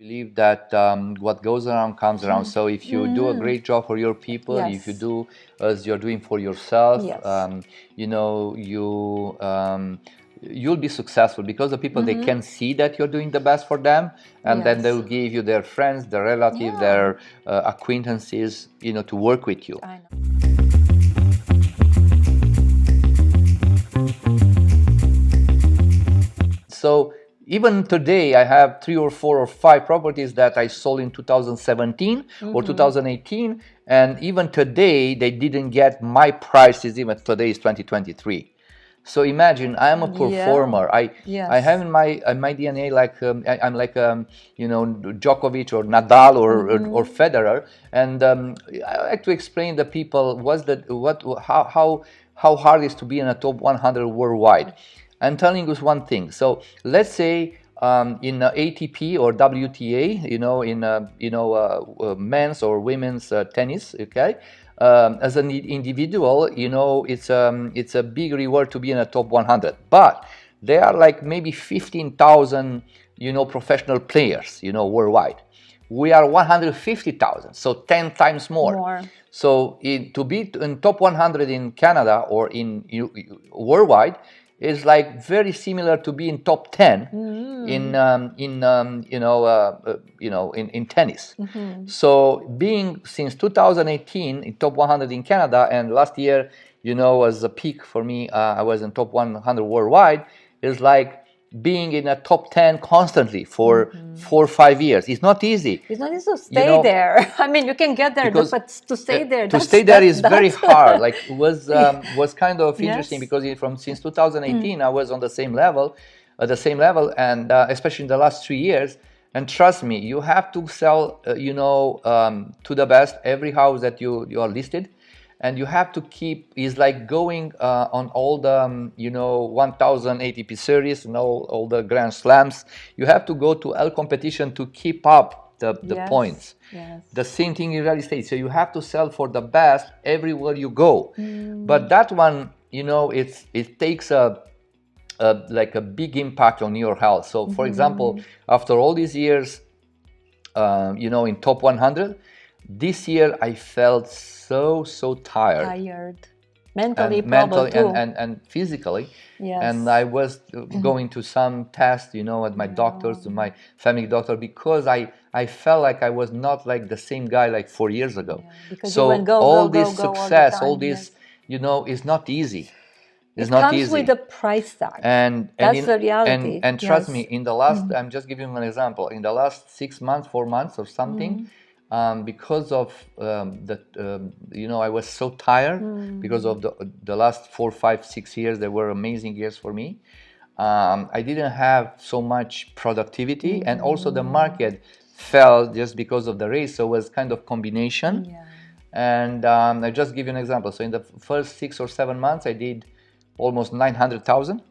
Believe that what goes around comes around. So if you do a great job for your people, if you Yes. do as you're doing for yourself, Yes. you'll be successful, because the people, they can see that you're doing the best for them, and then Yes. they will give you their friends, their relatives, their acquaintances, to work with you. I know. So even today, I have 3 or 4 or 5 properties that I sold in 2017 or 2018, and even today they didn't get my prices. Even today is 2023. So imagine, I am a performer. I have in my DNA, like I'm like Djokovic or Nadal or Federer, and I like to explain to people how hard it is to be in a top 100 worldwide. I'm telling you one thing. So let's say in ATP or WTA, in men's or women's tennis, okay. As an individual, it's a big reward to be in a top 100. But there are like maybe 15,000, professional players, worldwide. We are 150,000, so 10 times more. So to be in top 100 in Canada or in worldwide is like very similar to be in top 10 in tennis. So being since 2018 in top 100 in Canada, and last year, was a peak for me. I was in top 100 worldwide. Is like being in a top 10 constantly for 4 or 5 years. It's not easy. It's not easy to stay there. I mean, you can get there, but to stay there, is very hard. Like it was kind of interesting, because since 2018 I was on the same level, and especially in the last 3 years. And trust me, you have to sell, to the best every house that you are listed. And you have to keep, is like going on all the 1000 ATP series and all the Grand Slams. You have to go to L competition to keep up the points. The same thing in real estate. So you have to sell for the best everywhere you go. But that one, it takes like a big impact on your health. So for example, after all these years, in top 100, this year I felt so tired. Mentally too. And physically. And I was going to some tests, at my doctors, to my family doctor, because I felt like I was not like the same guy like 4 years ago. So all this success, all this, is not easy. It's not easy. It comes with a price tag. That's the reality. And trust me, in the last, I'm just giving you an example. In the last 6 months, 4 months or something, because of I was so tired because of the last 4, 5, 6 years. They were amazing years for me. I didn't have so much productivity, and also the market fell just because of the race. So it was kind of combination. And I just give you an example. So in the first 6 or 7 months, I did almost 900,000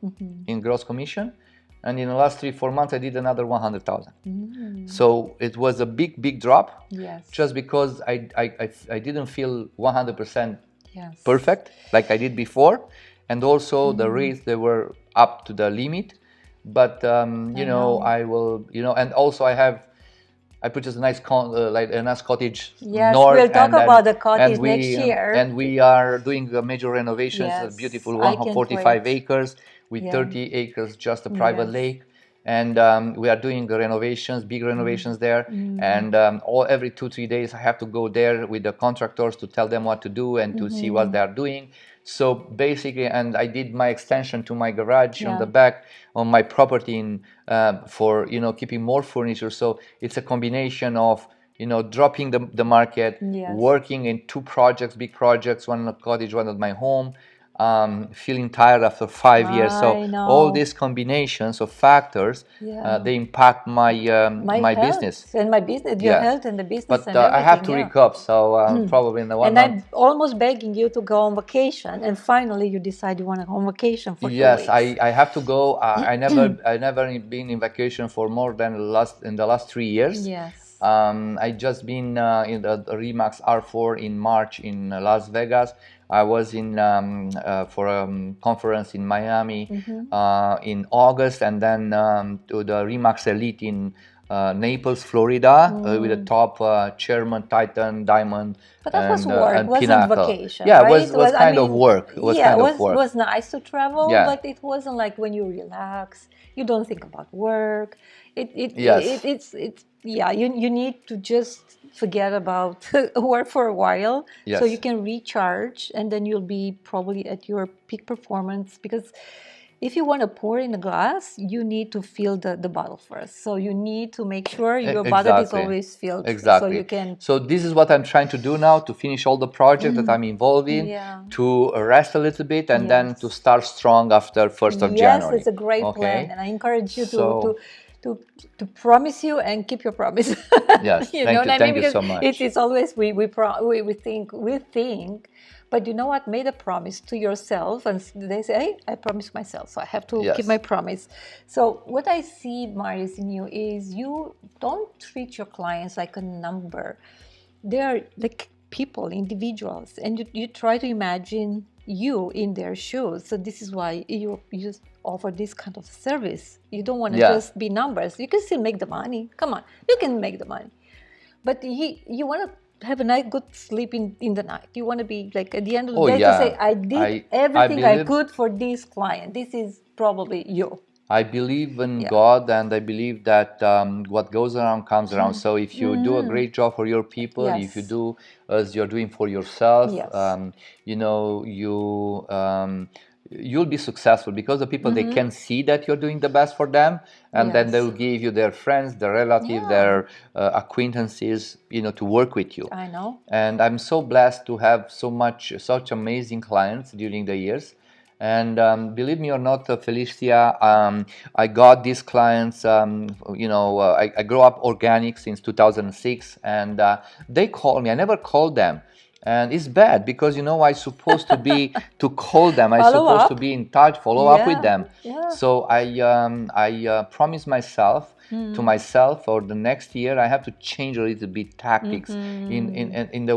in gross commission. And in the last 3, 4 months, I did another 100,000. So it was a big drop, just because I didn't feel 100% perfect like I did before. And also the rates, they were up to the limit. But, I will, and also I purchased a nice a nice cottage north. We'll talk about the cottage next year. And we are doing a major renovations, a beautiful 145 acres with 30 acres, just a private lake. And we are doing the renovations, big renovations there. And every 2-3 days, I have to go there with the contractors to tell them what to do and to see what they are doing. So basically, and I did my extension to my garage on the back on my property for keeping more furniture. So it's a combination of dropping the market, working in 2 projects, big projects, one at cottage, one at my home, feeling tired after 5 years. So all these combinations of factors, they impact my business. And my business, your health and the business. But and I have to recoup, so probably in the 1 month. And I'm almost begging you to go on vacation, and finally you decide you want to go on vacation for 2 weeks. Yes, I have to go. I never been in vacation for more than in the last 3 years. I just been in the Remax R4 in March in Las Vegas. I was in for a conference in Miami in August, and then to the Remax Elite in Naples, Florida, with the top Chairman, Titan, Diamond, But that was work, and wasn't Pinnacle. vacation, Yeah, right? it was kind of work. It was yeah, kind it of work. was nice to travel, Yeah. but it wasn't like when you relax, you don't think about work. Yes. It's yeah, you need to just forget about work for a while, so Yes. you can recharge, and then you'll be probably at your peak performance. Because if you want to pour in a glass, you need to fill the bottle first. So you need to make sure your bottle is Exactly. always filled, Exactly. so you can. So this is what I'm trying to do now, to finish all the projects that I'm involved in, Yeah. to rest a little bit, and then to Yes. start strong after 1st of Yes, January. it's a great Okay? plan, and I encourage you So- to promise you and keep your promise. Yes, you thank know you, what I thank mean? you so Because much. it's always we think, but you know what? Made a promise to yourself, and they say, "Hey, I promised myself, so I have to Yes. keep my promise." So what I see, Marius, in you is you don't treat your clients like a number. They are like people, individuals, and you try to imagine you in their shoes. So this is why you just offer this kind of service. You don't want to Yeah. just be numbers. You can still make the money. Come on, you can make the money, but you want to have a nice, good sleep in the night. You want to be like at the end of the Oh, day yeah. to say, I did I everything I believe- could for this client. This is probably you. I believe in Yeah. God, and I believe that what goes around comes around. So if you do a great job for your people, if you Yes. do as you're doing for yourself, Yes. you know, you'll be successful, because the people, they can see that you're doing the best for them, and then they Yes. will give you their friends, their relatives, Yeah. their acquaintances, you know, to work with you. I know. And I'm so blessed to have such amazing clients during the years. And believe me or not, Felicia, I got these clients. I grew up organic since 2006, and they call me. I never called them, and it's bad, because I'm supposed to be to call them. I'm Follow supposed to up. be in touch, follow up with them. Yeah. So I promised myself to myself, for the next year I have to change a little bit tactics in the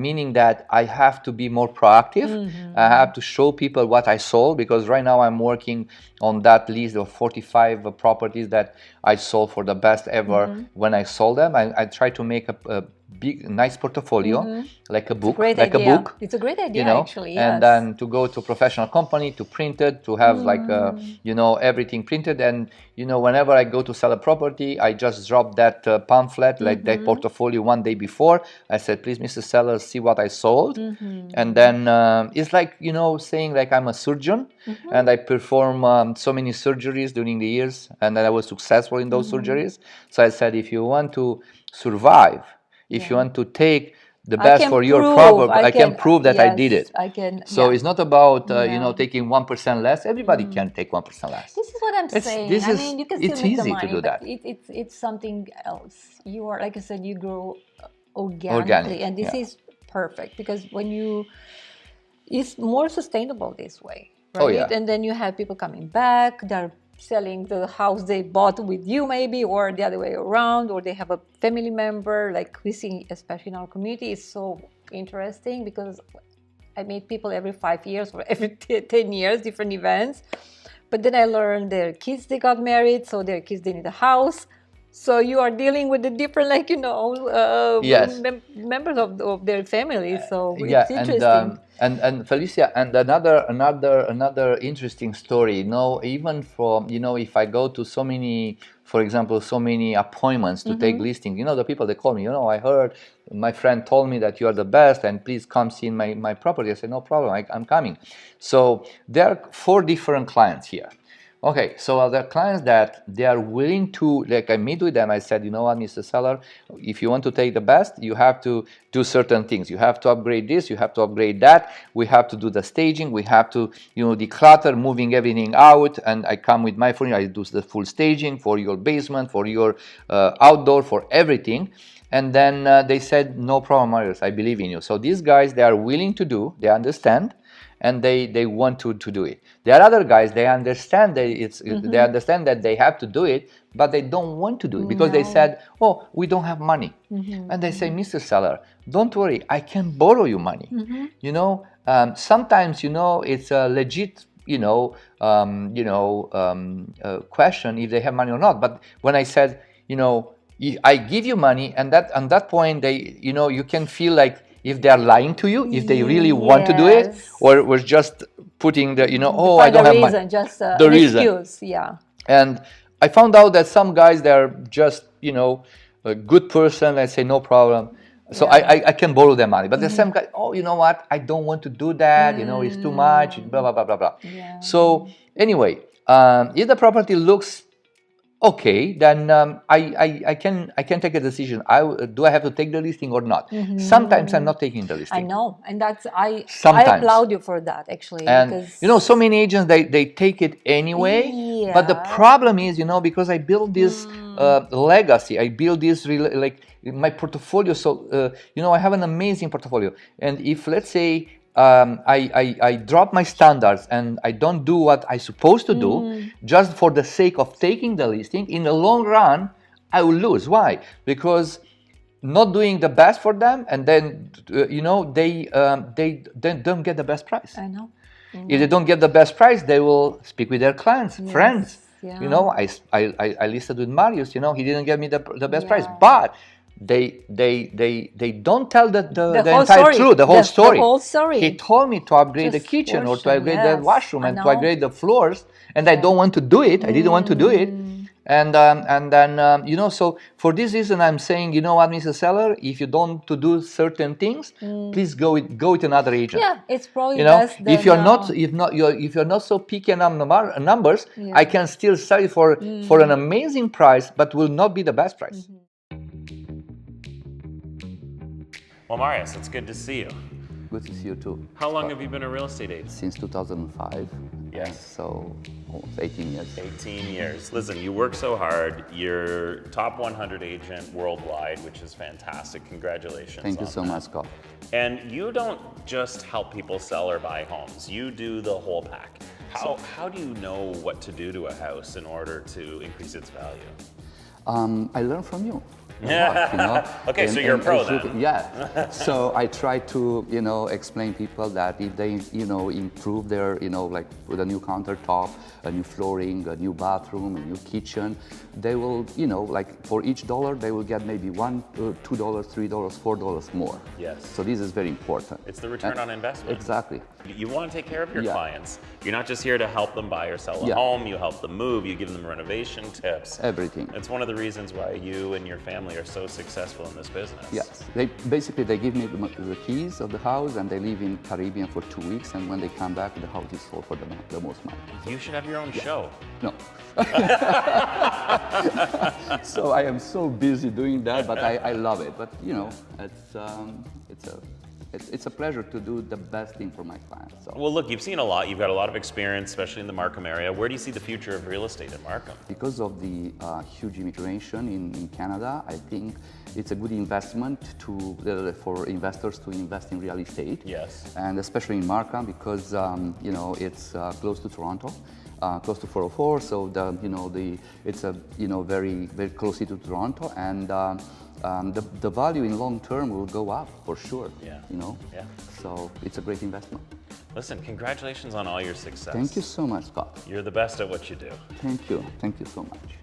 meaning that I have to be more proactive. I have to show people what I sold, because right now I'm working on that list of 45 properties that I sold for the best ever. When I sold them, I try to make a big, nice portfolio, like a book, Great like idea. a book. It's a great idea, You know, actually. Yes. and then to go to a professional company to print it, to have everything printed. And whenever I go to sell a property, I just drop that pamphlet, like that portfolio, one day before. I said, please, Mr. Seller, see what I sold. And then it's like saying like I'm a surgeon, and I perform so many surgeries during the years, and then I was successful in those surgeries. So I said, if you want to survive, if you want to take the best for your property, I can prove that I did it. I can. So yeah. it's not about No. taking 1% less. Everybody can take 1% less. This is what I'm saying. this I is- mean, you can still it's make the easy money, to do but that. it's something else. You are, like I said, you grow organically, Organic, and this yeah. is perfect, because it's more sustainable this way, right? Oh, yeah. And then you have people coming back. They're selling the house they bought with you, maybe, or the other way around, or they have a family member. Like we see, especially in our community, it's so interesting, because I meet people every 5 years or every 10 years, different events. But then I learned their kids, they got married, so their kids, they need a house. So you are dealing with the different, Yes. members of their family. So Yeah, it's interesting. and Felicia, and another interesting story. Even from if I go to so many, for example, so many appointments to take listing, the people, they call me. I heard my friend told me that you are the best, and please come see my property. I said, no problem, I'm coming. So there are 4 different clients here. Okay, so the clients that they are willing to, like I meet with them, I said, you know what, Mr. Seller, if you want to take the best, you have to do certain things. You have to upgrade this, you have to upgrade that. We have to do the staging. We have to, declutter, moving everything out. And I come with my furniture. I do the full staging for your basement, for your outdoor, for everything. And then they said, no problem, Marius, I believe in you. So these guys, they are willing to do, they understand, and they want to do it. There are other guys, they understand that they understand that they have to do it, but they don't want to do it, because they said, oh, we don't have money. And they say, Mr. Seller, don't worry, I can borrow you money. Sometimes it's a legit question if they have money or not. But when I said, I give you money, and that at that point you can feel like if they are lying to you, if they really want to do it, or was just putting the I don't have money. Just the an reason. excuse, yeah. And I found out that some guys, they're just a good person. I say no problem. So I can borrow their money. But the same guy, you know what? I don't want to do that. It's too much. Blah blah blah blah blah. Yeah. So anyway, if the property looks okay, then I can take a decision. Do I have to take the listing or not? Sometimes I'm not taking the listing. I know, and that's I applaud you for that, actually. And because so many agents they take it anyway. Yeah. But the problem is, because I built this legacy, I built this my portfolio. So I have an amazing portfolio. And if, let's say, I drop my standards and I don't do what I'm supposed to do just for the sake of taking the listing, in the long run, I will lose. Why? Because not doing the best for them, and then they don't get the best price. I know. If they don't get the best price, they will speak with their clients, friends. Yeah. I listed with Marius. He didn't get me the best price, but they don't tell the entire truth, the whole story. The whole story. He told me to upgrade the kitchen or to upgrade the washroom and to upgrade the floors, and I don't want to do it. I didn't want to do it. And then so for this reason I'm saying, what, Mr. Seller, if you don't to do certain things, please go with another agent. Yeah, it's probably best if you're not so picky on numbers, I can still sell it for an amazing price, but will not be the best price. Well, Marius, it's good to see you. Good to see you too. How long have you been a real estate agent? Since 2005. Yes. So almost 18 years. 18 years. Listen, you work so hard. You're top 100 agent worldwide, which is fantastic. Congratulations. Thank you so much, Scott. And you don't just help people sell or buy homes. You do the whole pack. How do you know what to do to a house in order to increase its value? I learned from you. Okay, so you're a pro then. Yeah. So I try to, explain people that if they, improve their, like with a new countertop, a new flooring, a new bathroom, a new kitchen, they will, like for each dollar, they will get maybe $1, $2, $3, $4 more. Yes. So this is very important. It's the return on investment. Exactly. You want to take care of your clients. You're not just here to help them buy or sell a home. You help them move. You give them renovation tips. Everything. It's one of the reasons why you and your family are so successful in this business. Yes. They give me the keys of the house, and they live in Caribbean for 2 weeks, and when they come back, the house is sold for the most money. You should have your own show. No. So I am so busy doing that, but I love it. But it's a pleasure to do the best thing for my clients. So. Well, look, you've seen a lot. You've got a lot of experience, especially in the Markham area. Where do you see the future of real estate in Markham? Because of the huge immigration in Canada, I think it's a good investment for investors to invest in real estate. Yes. And especially in Markham, because it's close to Toronto. Close to 404, so it's a very very close to Toronto, and the value in long term will go up for sure. Yeah. Yeah. So it's a great investment. Listen, congratulations on all your success. Thank you so much, Scott. You're the best at what you do. Thank you so much.